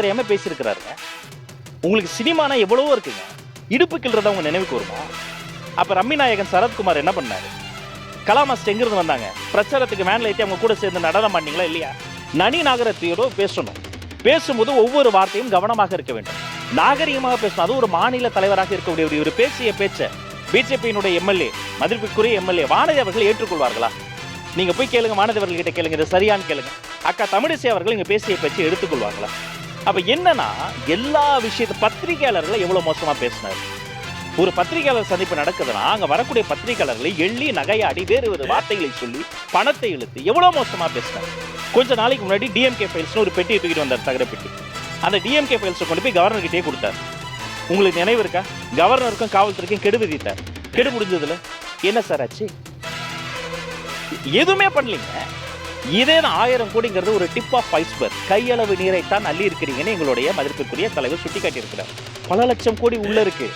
தெரியாம பேசியிருக்கிறாருங்க. உங்களுக்கு சினிமானா எவ்வளவோ இருக்குங்க. இடுப்பு கிள்றத உங்க நினைவுக்கு வருமா? அப்ப ரம்மி நாயகன் சரத்குமார் என்ன பண்ணாரு? கலாமாஸ்டர் எங்கிருந்து வந்தாங்க? பிரச்சாரத்துக்கு வேன்ல ஏற்றி அவங்க கூட சேர்ந்து நடனம் பண்ணீங்களா இல்லையா? நனி நாகரத்தையோட பேசணும். பேசும்போது ஒவ்வொரு வார்த்தையும் கவனமாக இருக்க வேண்டும், நாகரிகமாக பேசணும். அது ஒரு மாநில தலைவராக இருக்கக்கூடிய ஒரு பேசிய பேச்ச பிஜேபியினுடைய எம்எல்ஏ, மதிப்பிற்குரிய எம்எல்ஏ வானதி அவர்கள் ஏற்றுக்கொள்வார்களா? நீங்க போய் கேளுங்க, வானதி அவர்கள் கிட்ட கேளுங்க, இது சரியான்னு கேளுங்க. அக்கா தமிழிசை அவர்கள் இங்க பேசிய பேச்சை எடுத்துக்கொள்வாங்களா? அப்ப என்னன்னா, எல்லா விஷயத்த பத்திரிகையாளர்களை எவ்வளவு மோசமா பேசினார். ஒரு பத்திரிகையாளர் சந்திப்பு நடக்குதுன்னா அங்க வரக்கூடிய பத்திரிகையாளர்களை எள்ளி நகையாடி வேறு வேறு வார்த்தைகளை சொல்லி பணத்தை இழுத்து எவ்வளவு மோசமா பேசினார். கொஞ்ச நாளைக்கு முன்னாடி டிஎம்கே ஃபைல்ஸ்னு ஒரு பெட்டியை தூக்கிட்டு வந்தார், தகர பெட்டி. அந்த டிஎம்கே ஃபைல்ஸை கொண்டு போய் கவர்னர் கிட்டே கொடுத்தார். உங்களுக்கு நினைவு இருக்கா? கவர்னருக்கும் காவல்துறைக்கும் கெடு விதித்தார். கெடு முடிஞ்சதுல என்ன சார் ஆச்சு? எதுவுமே பண்ணலீங்க. இதே 1000 கோடிங்கிறது ஒரு டிப் ஆஃப் ஐஸ்பர்க், கையளவு நீரை தான் அள்ளி இருக்கிறீங்கன்னு எங்களுடைய மதிப்பிற்குரிய தலைவர் சுட்டிக்காட்டி இருக்கிறார். பல லட்சம் கோடி உள்ள இருக்கு.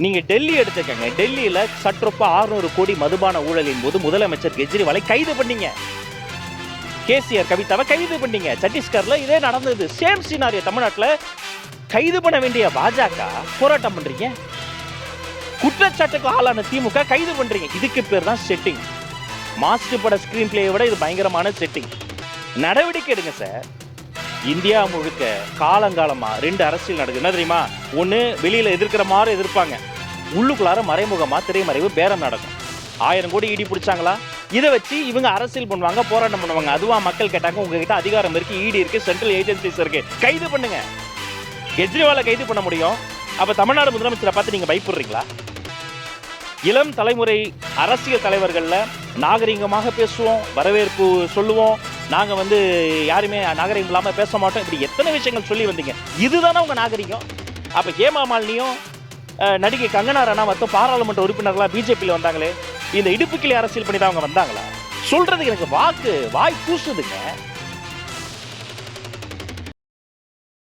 நீங்க டெல்லி எடுத்துக்கங்க. டெல்லியில சற்றொப்ப 600 கோடி மதுபான ஊழலின் போது முதலமைச்சர் கெஜ்ரிவாலை கைது பண்ணீங்க. கேசிஆர் கவிதாவை கைது பண்ணீங்க. சத்தீஸ்கர்ல இதே நடந்தது. Same scenario. தமிழ்நாட்டுல கைது பண்ண வேண்டிய பாஜக போராட்டம் பண்றீங்க. குற்றச்சாட்டுக்கு ஆளான திமுக கைது பண்றீங்க. இதுக்கு பேர் தான் செட்டிங். மாஸ்டர் பட ஸ்கிரீன் பிளேயை விட இது பயங்கரமான செட்டிங். நடவடிக்கை எடுங்க சார். இந்தியா முழுக்க காலங்காலமா 2 அரசியல் நடக்குது. என்ன தெரியுமா? ஒண்ணு வெளியில எதிர்க்கிற மாதிரி எதிர்ப்பாங்க, உள்ளுக்குள்ளார மறைமுகமா திரைமறைவு பேரம் நடக்கும். 1000 கோடி இடி பிடிச்சாங்களா, இதை வச்சு இவங்க அரசியல் பண்ணுவாங்க, போராட்டம் பண்ணுவாங்க. அதுவா மக்கள் கேட்டாங்க, உங்ககிட்ட அதிகாரம் இருக்கு, இடி இருக்கு, சென்ட்ரல் ஏஜென்சிஸ் இருக்கு, கைது பண்ணுங்க. கெஜ்ரிவாலை கைது பண்ண முடியும். அப்ப தமிழ்நாடு முதலமைச்சரை பார்த்து நீங்க பயப்படுறீங்களா? இளம் தலைமுறை அரசியல் தலைவர்கள்ல நாகரிகமாக பேசுவோம், வரவேற்பு சொல்லுவோம், நாங்க யாருமே நாகரிகம் இல்லாம பேச மாட்டோம், இப்படி எத்தனை விஷயங்கள் சொல்லி வந்தீங்க. இதுதானே உங்க நாகரிகம். அப்ப ஹேமா மாலினியும் நடிகை கங்கனா ரனாவத்தும் பாராளுமன்ற உறுப்பினர்களா பிஜேபியில் வந்தாங்களே, இந்த இடுப்புக்கிளி அரசியல் பண்ணி தான் அவங்க வந்தாங்களா? சொல்றதுக்கு எனக்கு வாய் கூசுதுங்க.